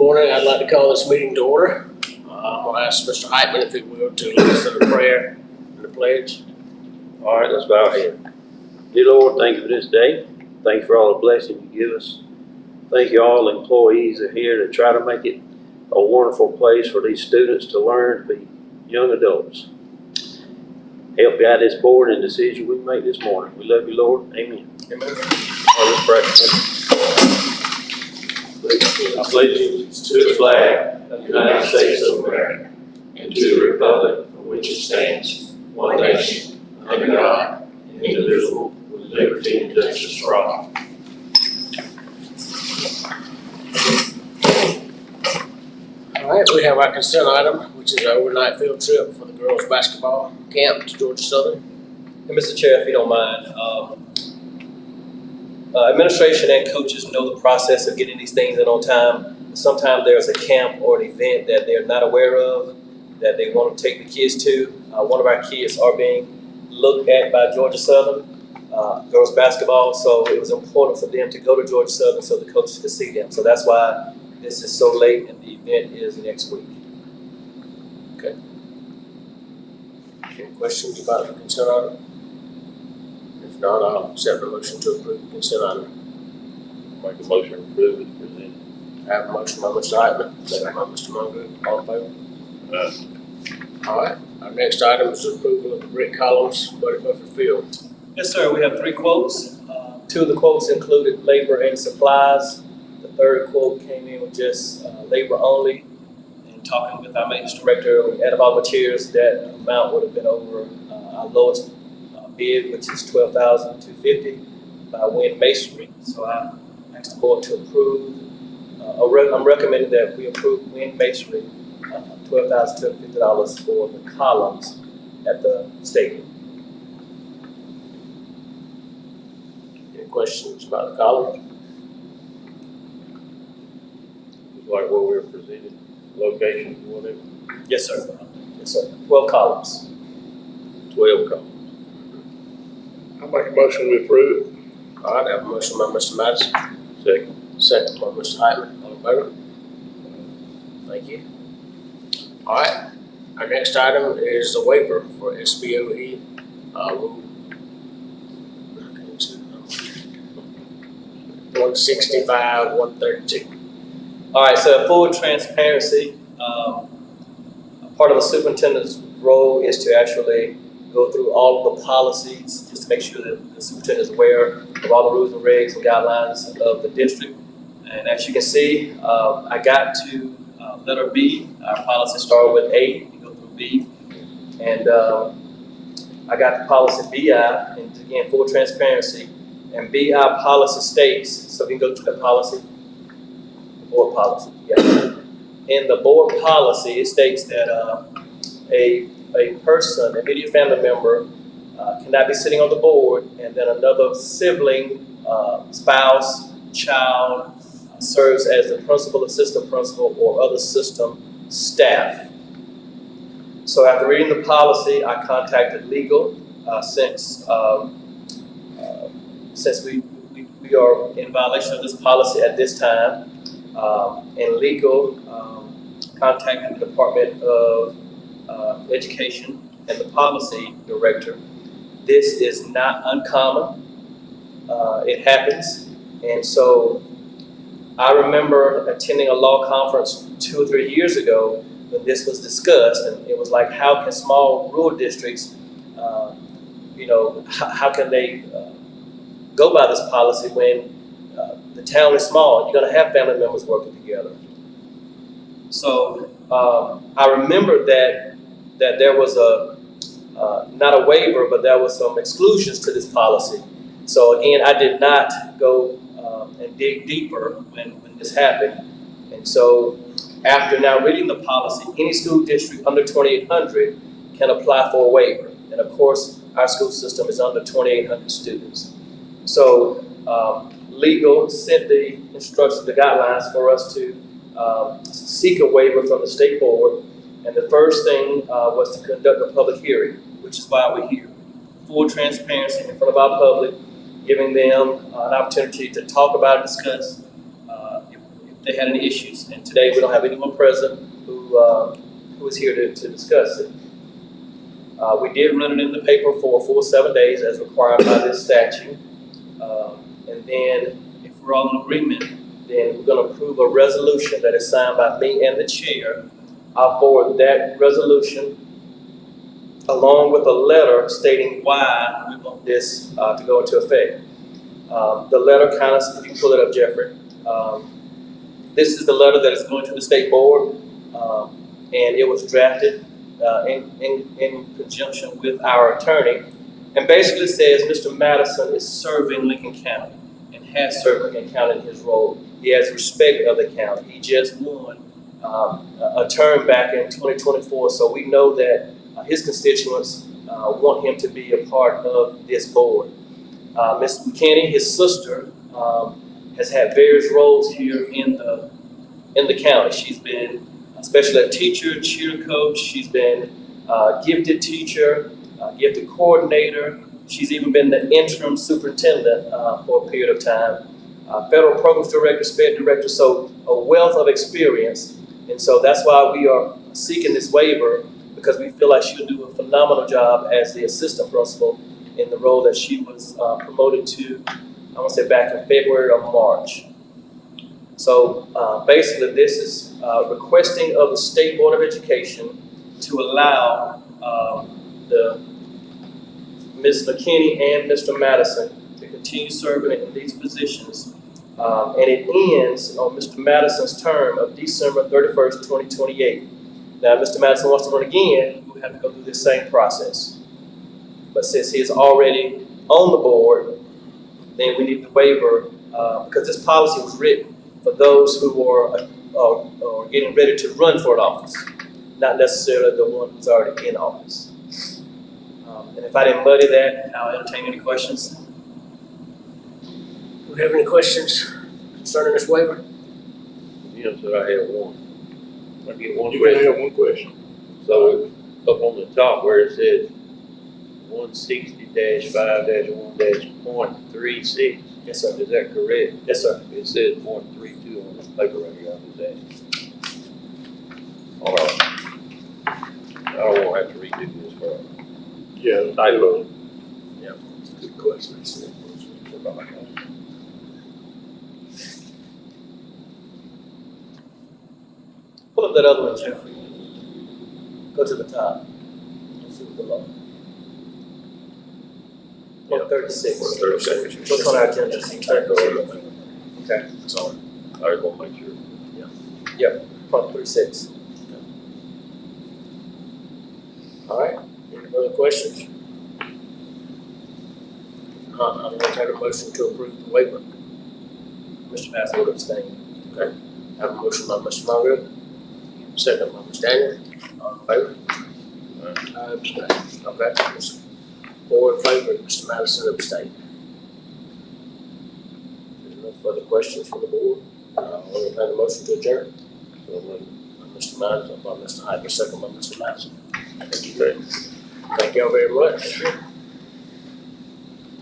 Morning, I'd like to call this meeting to order. I'm gonna ask Mr. Heitman if he will to lead us in a prayer and the pledge. All right, let's bow our head. Dear Lord, thank you for this day. Thank you for all the blessings you give us. Thank you all the employees that are here to try to make it a wonderful place for these students to learn to be young adults. Help guide this board and decision we make this morning. We love you, Lord. Amen. Amen. All right, let's pray. I pledge allegiance to the flag of the United States of America and to the republic for which it stands, one nation, under God, indivisible, with liberty and justice for all. All right, we have our consent item, which is an overnight field trip for the girls' basketball camp to Georgia Southern. And Mr. Chair, if you don't mind, administration and coaches know the process of getting these things in on time. Sometimes there's a camp or an event that they're not aware of that they want to take the kids to. One of our kids are being looked at by Georgia Southern, girls basketball, so it was important for them to go to Georgia Southern so the coaches could see them. So that's why this is so late and the event is next week. Okay. Any questions about the consent item? If not, I'll accept the motion to approve the consent item. Make a motion to approve as presented. I have a motion by Mr. Heitman, second by Mr. Mungo. All in favor? All right, our next item is approval of the Brick Columns Buddy Buffer Field. Yes, sir. We have 3 quotes. 2 of the quotes included labor and supplies. The third quote came in with just labor only. And talking with our maintenance director, we added all materials, that amount would have been over our lowest bid, which is $12,250 by Wind Masonry. So I asked the board to approve. I'm recommending that we approve Wind Masonry, $12,250 for the columns at the stadium. Any questions about the columns? Like what we were presented, location, whatever. Yes, sir. Yes, sir. 12 columns. 12 columns. I'll make a motion to approve. All right, I have a motion by Mr. Madison, Second. second by Mr. Heitman. All in favor? Thank you. All right, our next item is the waiver for SBOE, rule 165-132. All right, so full transparency, part of the superintendent's role is to actually go through all of the policies, just to make sure that the superintendent is aware of all the rules and regs and guidelines of the district. And as you can see, I got to letter B. Our policy started with A and go through B. And I got the policy BI, and again, full transparency. And BI policy states, so we can go to the policy, board policy, yeah. In the board policy, it states that a person, a immediate family member, cannot be sitting on the board, and then another sibling, spouse, child, serves as the principal, assistant principal, or other system staff. So after reading the policy, I contacted legal since we are in violation of this policy at this time. And legal contacted the Department of Education and the policy director. This is not uncommon. It happens. And so I remember attending a law conference 2 or 3 years ago when this was discussed, and it was like, how can small rural districts, how can they go by this policy when the town is small? You're going to have family members working together. So I remember that there was not a waiver, but there was some exclusions to this policy. So again, I did not go and dig deeper when this happened. And so after now reading the policy, any school district under 2,800 can apply for a waiver. And of course, our school system is under 2,800 students. So legal sent the instructions, the guidelines for us to seek a waiver from the state board. And the first thing was to conduct a public hearing, which is why we're here. Full transparency in front of our public, giving them an opportunity to talk about and discuss if they had any issues. And today, we don't have anyone present who is here to discuss it. We did run it in the paper for a full 7 days as required by this statute. And then, if we're all in agreement, then we're gonna approve a resolution that is signed by me and the chair. I'll forward that resolution along with a letter stating why we want this to go into effect. The letter kind of, if you can pull it up, Jeffrey. This is the letter that is going to the state board, and it was drafted in conjunction with our attorney. And basically says Mr. Madison is serving Lincoln County and has served Lincoln County in his role. He has respect of the county. He just won a term back in 2024, so we know that his constituents want him to be a part of this board. Ms. McKinney, his sister, has had various roles here in the county. She's been a special ed teacher, cheer coach. She's been a gifted teacher, gifted coordinator. She's even been the interim superintendent for a period of time. Federal programs director, SPED director, so a wealth of experience. And so that's why we are seeking this waiver, because we feel like she'll do a phenomenal job as the assistant principal in the role that she was promoted to, I want to say back in February or March. So basically this is requesting of the State Board of Education to allow Ms. McKinney and Mr. Madison to continue serving in these positions. And it ends on Mr. Madison's term of December 31st, 2028. Now, if Mr. Madison wants to run again, we'll have to go through this same process. But since he is already on the board, then we need the waiver, because this policy was written for those who are getting ready to run for an office, not necessarily the one who's already in office. And if I didn't muddy that, I'll entertain any questions. Do we have any questions concerning this waiver? You know, so I have one. I get one You question. can have one question. So up on the top where it says 160-5-1-.36, Yes, sir. is that correct? Yes, sir. It says 132 on this paper right here, I'm just asking. All right. I don't wanna have to redo this for Yeah. typo. Good question. Pull up that other one, Jeffrey. Go to the top. Let's see what's below. 136. 136. What's on our agenda? Okay. That's all. I just wanna make sure. Yep, 136. All right, any further questions? I'm going to have a motion to approve the waiver. Mr. Madison will abstain. I have a motion by Mr. Monroe, second by Ms. Daniel. All in favor? I abstain. Okay. Four in favor, Mr. Madison abstained. There's no further questions from the board. We'll have a motion to adjourn. So, By Mr. Madison, by Mr. Hyper, second by Mr. Madison. okay. Thank y'all very much.